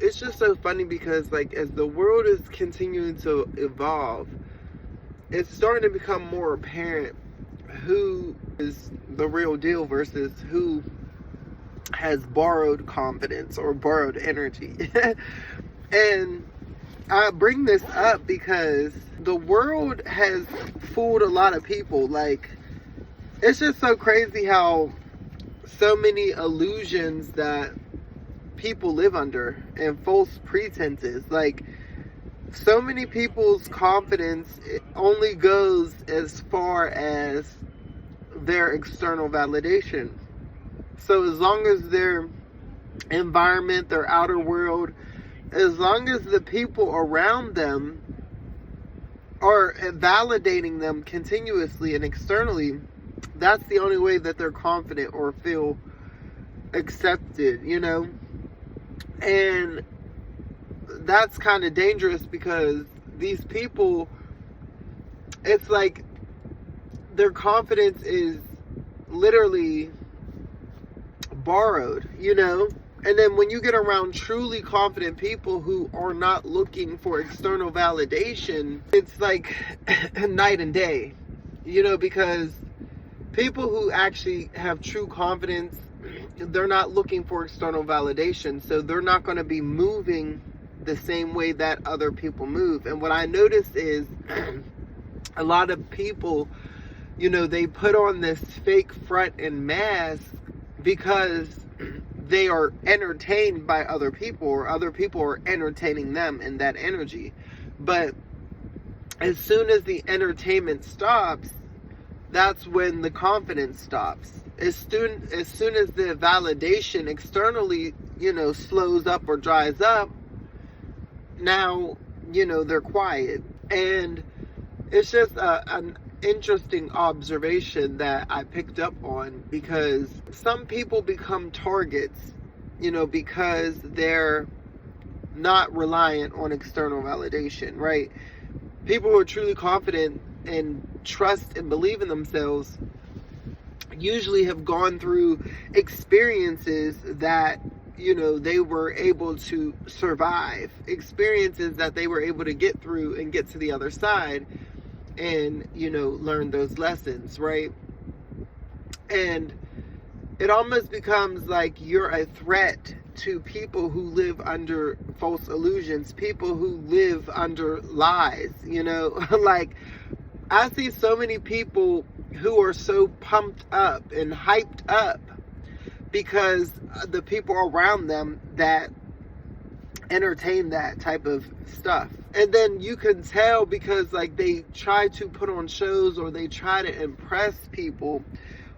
it's just so funny because, like, as the world is continuing to evolve, it's starting to become more apparent who is the real deal versus who has borrowed confidence or borrowed energy. And I bring this up because the world has fooled a lot of people. Like, it's just so crazy how so many illusions that people live under and false pretenses. Like, so many people's confidence only goes as far as their external validation. So as long as their environment, their outer world, as long as the people around them are validating them continuously and externally, that's the only way that they're confident or feel accepted, you know? And that's kind of dangerous because these people, it's like their confidence is literally borrowed, you know? And then when you get around truly confident people who are not looking for external validation, it's like night and day, you know, because people who actually have true confidence, they're not looking for external validation, so they're not going to be moving the same way that other people move. And what I noticed is a lot of people, you know, they put on this fake front and mask because they are entertained by other people, or other people are entertaining them in that energy. But as soon as the entertainment stops, that's when the confidence stops. As soon as the validation externally, you know, slows up or dries up, now, you know, they're quiet. And it's just an interesting observation that I picked up on, because some people become targets, you know, because they're not reliant on external validation, right? People who are truly confident and trust and believe in themselves usually have gone through experiences that, you know, they were able to survive, experiences that they were able to get through and get to the other side and, you know, learn those lessons, right? And it almost becomes like you're a threat to people who live under false illusions, people who live under lies, you know? Like, I see so many people who are so pumped up and hyped up because the people around them that entertain that type of stuff. And then you can tell because, like, they try to put on shows or they try to impress people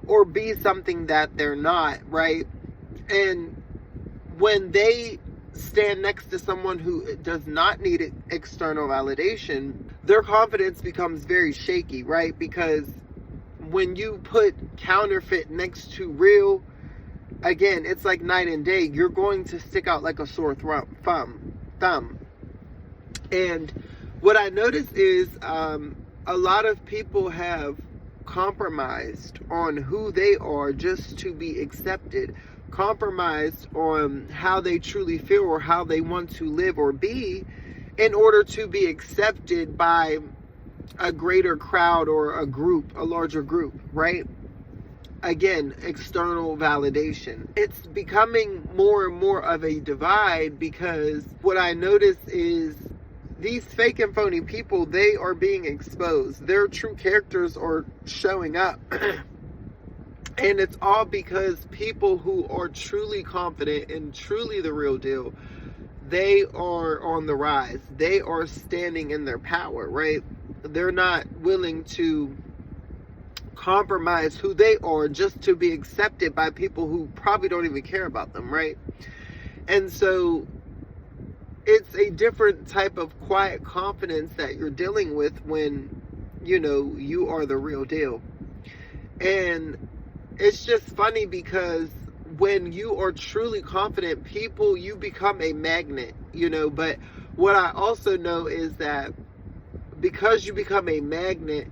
or be something that they're not, right? And when they stand next to someone who does not need external validation, their confidence becomes very shaky, right? Because when you put counterfeit next to real, again, it's like night and day. You're going to stick out like a sore thumb. And what I notice is a lot of people have compromised on who they are just to be accepted, compromised on how they truly feel or how they want to live or be in order to be accepted by a greater crowd or a group, a larger group, right? Again, external validation. It's becoming more and more of a divide because what I notice is these fake and phony people, they are being exposed. Their true characters are showing up. And it's all because people who are truly confident and truly the real deal, they are on the rise. They are standing in their power, right? They're not willing to compromise who they are just to be accepted by people who probably don't even care about them, right? And so it's a different type of quiet confidence that you're dealing with when, you know, you are the real deal. And it's just funny because when you are truly confident people, you become a magnet, you know. But what I also know is that because you become a magnet,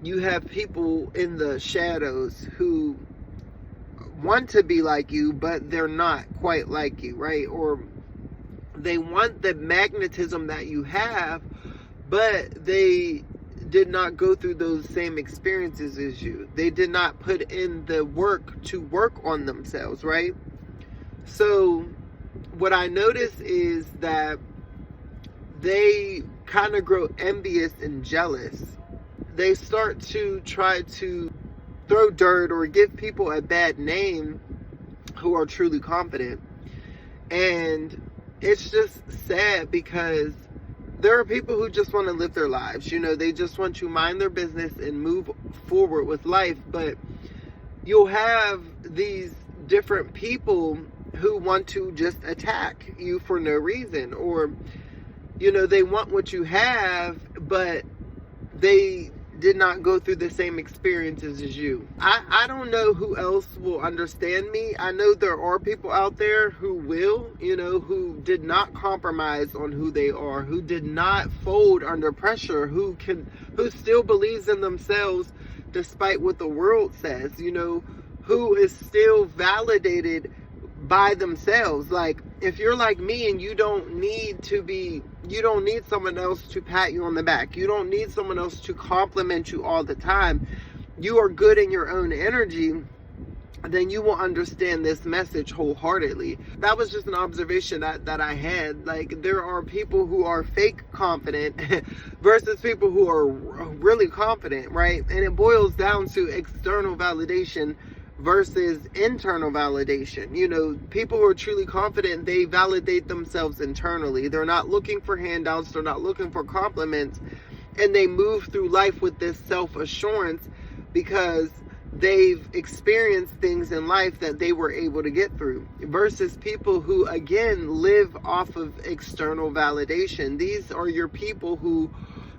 you have people in the shadows who want to be like you, but they're not quite like you, right? Or They want the magnetism that you have, but they did not go through those same experiences as you. They did not put in the work to work on themselves, right? So what I notice is that they kind of grow envious and jealous. They start to try to throw dirt or give people a bad name who are truly confident. And it's just sad because there are people who just want to live their lives. They just want to mind their business and move forward with life. But you'll have these different people who want to just attack you for no reason. Or, they want what you have, but they did not go through the same experiences as you. I don't know who else will understand me. I know there are people out there who will, who did not compromise on who they are, who did not fold under pressure, who still believes in themselves despite what the world says, who is still validated by themselves. Like, if you're like me and you don't need someone else to pat you on the back. You don't need someone else to compliment you all the time. You are good in your own energy. Then you will understand this message wholeheartedly. That was just an observation that I had. Like, there are people who are fake confident versus people who are really confident, right? And it boils down to external validation versus internal validation. People who are truly confident, they validate themselves internally. They're not looking for handouts. They're not looking for compliments. And they move through life with this self-assurance because they've experienced things in life that they were able to get through. Versus people who, again, live off of external validation. These are your people who,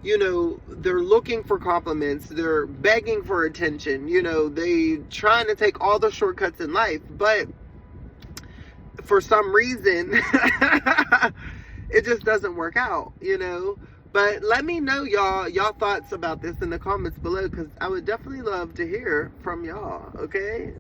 they're looking for compliments, they're begging for attention, they trying to take all the shortcuts in life, but for some reason, it just doesn't work out, But let me know y'all thoughts about this in the comments below, because I would definitely love to hear from y'all, okay?